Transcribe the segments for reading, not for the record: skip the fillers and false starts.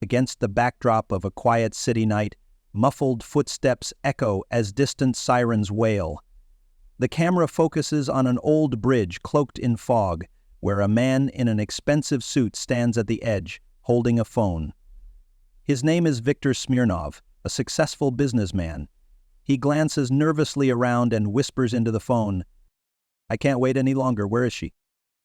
Against the backdrop of a quiet city night, muffled footsteps echo as distant sirens wail. The camera focuses on an old bridge cloaked in fog, where a man in an expensive suit stands at the edge, holding a phone. His name is Viktor Smirnov, a successful businessman. He glances nervously around and whispers into the phone, "I can't wait any longer. Where is she?"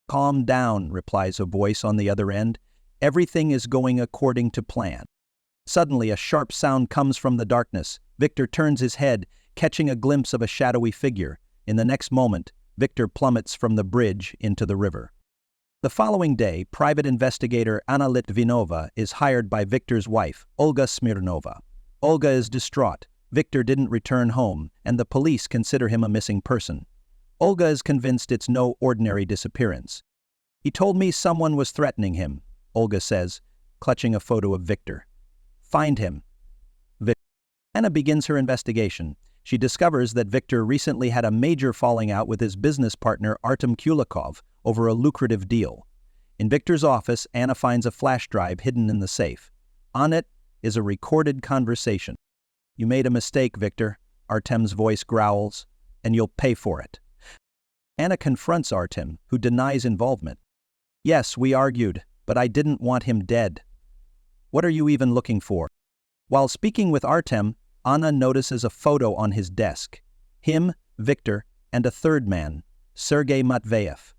"Calm down," replies a voice on the other end. "Everything is going according to plan." Suddenly, a sharp sound comes from the darkness. Viktor turns his head, catching a glimpse of a shadowy figure. In the next moment, Viktor plummets from the bridge into the river. The following day, private investigator Anna Litvinova is hired by Viktor's wife, Olga Smirnova. Olga is distraught. Viktor didn't return home, and the police consider him a missing person. Olga is convinced it's no ordinary disappearance. "He told me someone was threatening him," Olga says, clutching a photo of Viktor. "Find him." Anna begins her investigation. She discovers that Viktor recently had a major falling out with his business partner Artem Kulikov over a lucrative deal. In Viktor's office, Anna finds a flash drive hidden in the safe. On it is a recorded conversation. "You made a mistake, Viktor," Artem's voice growls, "and you'll pay for it." Anna confronts Artem, who denies involvement. "Yes, we argued, but I didn't want him dead." "What are you even looking for?" While speaking with Artem, Anna notices a photo on his desk. Him, Viktor, and a third man, Sergei Matveyev.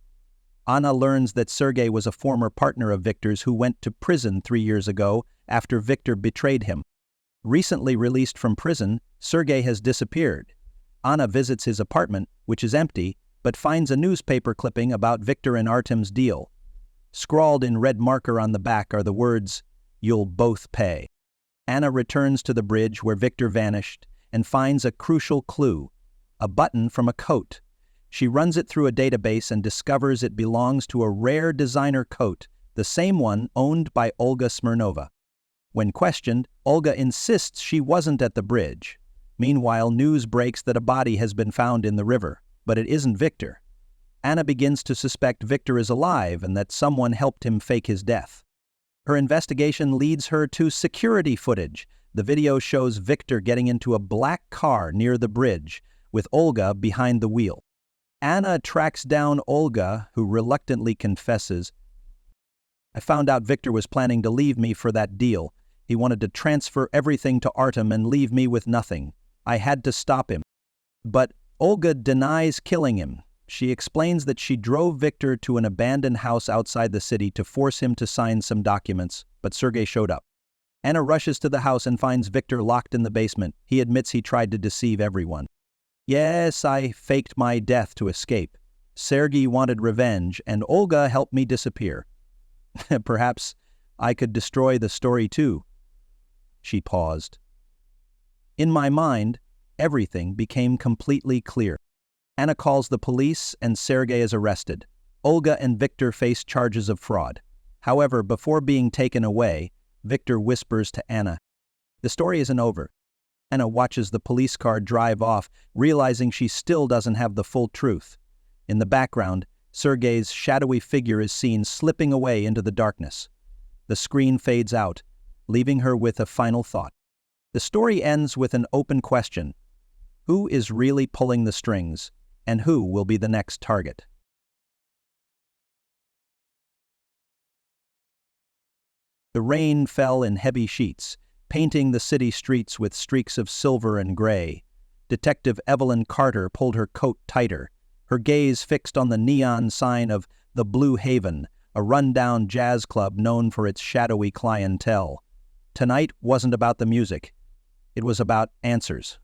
Anna learns that Sergei was a former partner of Viktor's who went to prison 3 years ago after Viktor betrayed him. Recently released from prison, Sergei has disappeared. Anna visits his apartment, which is empty, but finds a newspaper clipping about Viktor and Artem's deal. Scrawled in red marker on the back are the words, "You'll both pay." Anna returns to the bridge where Viktor vanished and finds a crucial clue, a button from a coat. She runs it through a database and discovers it belongs to a rare designer coat, the same one owned by Olga Smirnova. When questioned, Olga insists she wasn't at the bridge. Meanwhile, news breaks that a body has been found in the river, but it isn't Viktor. Anna begins to suspect Viktor is alive and that someone helped him fake his death. Her investigation leads her to security footage. The video shows Viktor getting into a black car near the bridge, with Olga behind the wheel. Anna tracks down Olga, who reluctantly confesses, "I found out Viktor was planning to leave me for that deal. He wanted to transfer everything to Artem and leave me with nothing. I had to stop him." But Olga denies killing him. She explains that she drove Viktor to an abandoned house outside the city to force him to sign some documents, but Sergei showed up. Anna rushes to the house and finds Viktor locked in the basement. He admits he tried to deceive everyone. "Yes, I faked my death to escape. Sergei wanted revenge, and Olga helped me disappear. Perhaps I could destroy the story too." She paused. "In my mind, everything became completely clear." Anna calls the police and Sergei is arrested. Olga and Viktor face charges of fraud. However, before being taken away, Viktor whispers to Anna, "The story isn't over." Anna watches the police car drive off, realizing she still doesn't have the full truth. In the background, Sergei's shadowy figure is seen slipping away into the darkness. The screen fades out, leaving her with a final thought. The story ends with an open question. Who is really pulling the strings, and who will be the next target? The rain fell in heavy sheets, painting the city streets with streaks of silver and gray. Detective Evelyn Carter pulled her coat tighter, her gaze fixed on the neon sign of the Blue Haven, a rundown jazz club known for its shadowy clientele. Tonight wasn't about the music. It was about answers.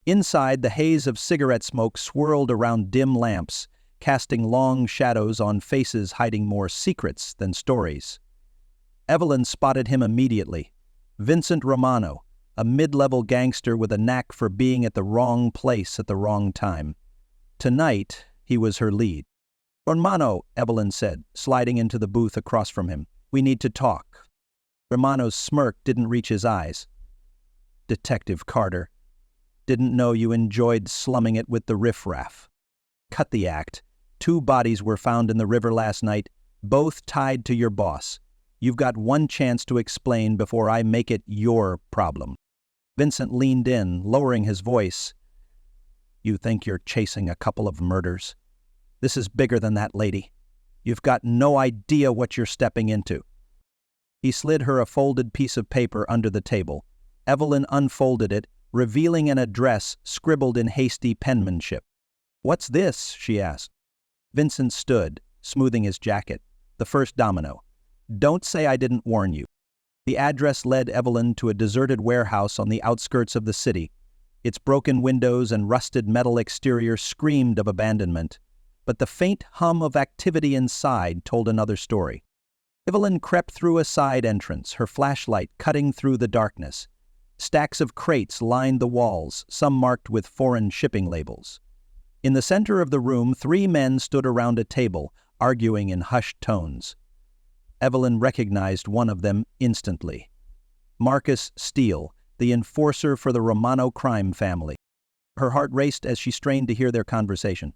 Inside, the haze of cigarette smoke swirled around dim lamps, casting long shadows on faces hiding more secrets than stories. Evelyn spotted him immediately. Vincent Romano, a mid-level gangster with a knack for being at the wrong place at the wrong time. Tonight, he was her lead. "Romano," Evelyn said, sliding into the booth across from him. "We need to talk." Romano's smirk didn't reach his eyes. "Detective Carter, didn't know you enjoyed slumming it with the riffraff. Cut the act. 2 bodies were found in the river last night, both tied to your boss. You've got one chance to explain before I make it your problem." Vincent leaned in, lowering his voice. "You think you're chasing a couple of murders? This is bigger than that, lady. You've got no idea what you're stepping into." He slid her a folded piece of paper under the table. Evelyn unfolded it, revealing an address scribbled in hasty penmanship. "What's this?" she asked. Vincent stood, smoothing his jacket. The first domino. "Don't say I didn't warn you." The address led Evelyn to a deserted warehouse on the outskirts of the city. Its broken windows and rusted metal exterior screamed of abandonment, but the faint hum of activity inside told another story. Evelyn crept through a side entrance, her flashlight cutting through the darkness. Stacks of crates lined the walls, some marked with foreign shipping labels. In the center of the room, 3 men stood around a table, arguing in hushed tones. Evelyn recognized one of them instantly. Marcus Steele, the enforcer for the Romano crime family. Her heart raced as she strained to hear their conversation.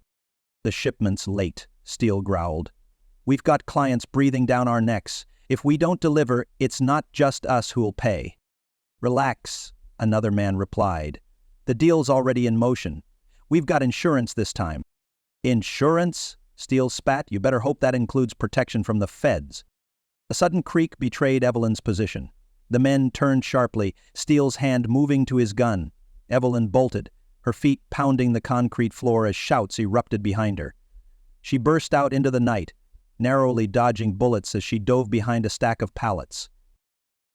"The shipment's late," Steele growled. "We've got clients breathing down our necks. If we don't deliver, it's not just us who'll pay." "Relax," another man replied. "The deal's already in motion. We've got insurance this time." "Insurance?" Steele spat. "You better hope that includes protection from the feds." A sudden creak betrayed Evelyn's position. The men turned sharply, Steele's hand moving to his gun. Evelyn bolted, her feet pounding the concrete floor as shouts erupted behind her. She burst out into the night, narrowly dodging bullets as she dove behind a stack of pallets.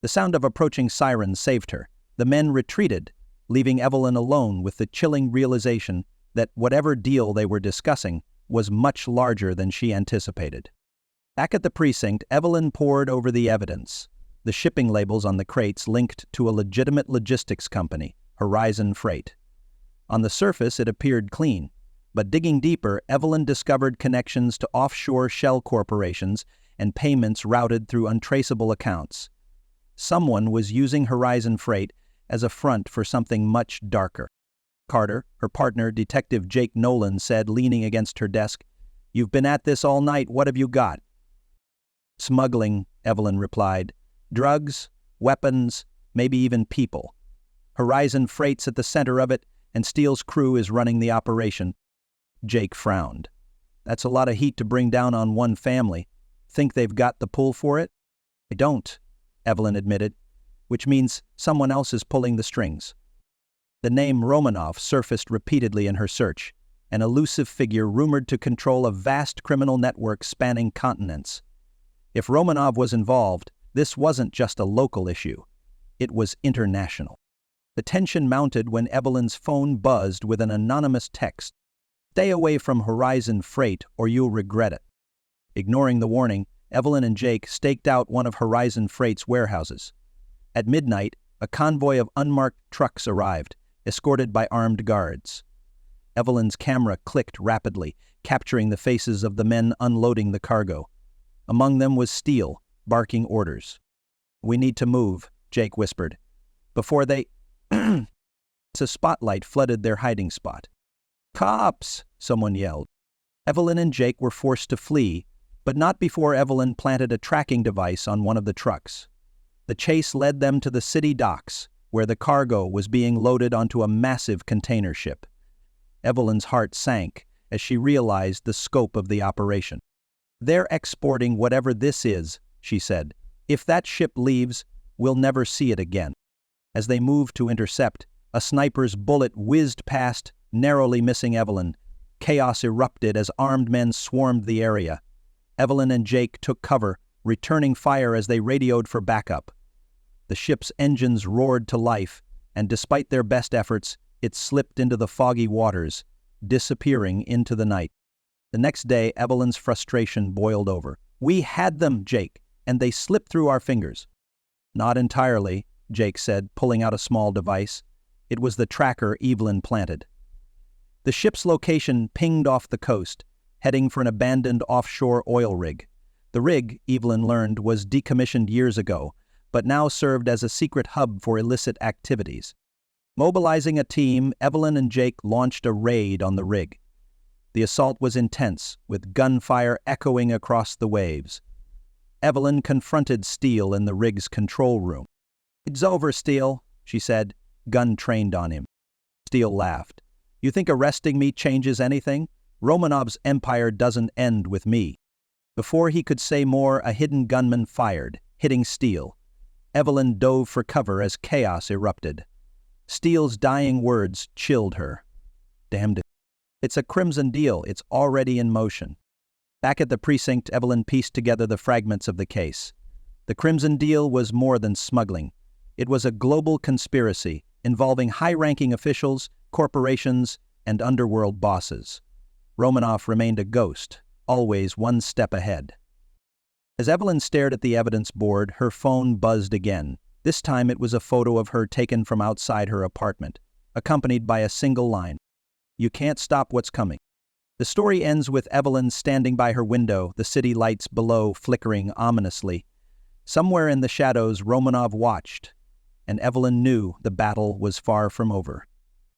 The sound of approaching sirens saved her. The men retreated, leaving Evelyn alone with the chilling realization that whatever deal they were discussing was much larger than she anticipated. Back at the precinct, Evelyn pored over the evidence. The shipping labels on the crates linked to a legitimate logistics company, Horizon Freight. On the surface, it appeared clean, but digging deeper, Evelyn discovered connections to offshore shell corporations and payments routed through untraceable accounts. Someone was using Horizon Freight as a front for something much darker. Carter, her partner, Detective Jake Nolan, said, leaning against her desk, "You've been at this all night. What have you got?" "Smuggling," Evelyn replied. "Drugs, weapons, maybe even people. Horizon Freight's at the center of it, and Steele's crew is running the operation." Jake frowned. "That's a lot of heat to bring down on one family. Think they've got the pull for it?" "I don't," Evelyn admitted, "which means someone else is pulling the strings." The name Romanov surfaced repeatedly in her search, an elusive figure rumored to control a vast criminal network spanning continents. If Romanov was involved, this wasn't just a local issue. It was international. The tension mounted when Evelyn's phone buzzed with an anonymous text. "Stay away from Horizon Freight or you'll regret it." Ignoring the warning, Evelyn and Jake staked out one of Horizon Freight's warehouses. At midnight, a convoy of unmarked trucks arrived, escorted by armed guards. Evelyn's camera clicked rapidly, capturing the faces of the men unloading the cargo. Among them was Steele, barking orders. "We need to move," Jake whispered. "Before they—" A spotlight flooded their hiding spot. "Cops!" someone yelled. Evelyn and Jake were forced to flee, but not before Evelyn planted a tracking device on one of the trucks. The chase led them to the city docks, where the cargo was being loaded onto a massive container ship. Evelyn's heart sank as she realized the scope of the operation. "They're exporting whatever this is," she said. "If that ship leaves, we'll never see it again." As they moved to intercept, a sniper's bullet whizzed past, narrowly missing Evelyn. Chaos erupted as armed men swarmed the area. Evelyn and Jake took cover, returning fire as they radioed for backup. The ship's engines roared to life, and despite their best efforts, it slipped into the foggy waters, disappearing into the night. The next day, Evelyn's frustration boiled over. "We had them, Jake, and they slipped through our fingers." "Not entirely," Jake said, pulling out a small device. It was the tracker Evelyn planted. The ship's location pinged off the coast, heading for an abandoned offshore oil rig. The rig, Evelyn learned, was decommissioned years ago, but now served as a secret hub for illicit activities. Mobilizing a team, Evelyn and Jake launched a raid on the rig. The assault was intense, with gunfire echoing across the waves. Evelyn confronted Steele in the rig's control room. "It's over, Steele," she said, gun trained on him. Steele laughed. "You think arresting me changes anything? Romanov's empire doesn't end with me." Before he could say more, a hidden gunman fired, hitting Steele. Evelyn dove for cover as chaos erupted. Steele's dying words chilled her. "Damned it. It's a crimson deal. It's already in motion." Back at the precinct, Evelyn pieced together the fragments of the case. The crimson deal was more than smuggling. It was a global conspiracy involving high-ranking officials, corporations, and underworld bosses. Romanov remained a ghost, always one step ahead. As Evelyn stared at the evidence board, her phone buzzed again. This time it was a photo of her taken from outside her apartment, accompanied by a single line: "You can't stop what's coming." The story ends with Evelyn standing by her window, the city lights below flickering ominously. Somewhere in the shadows, Romanov watched, and Evelyn knew the battle was far from over.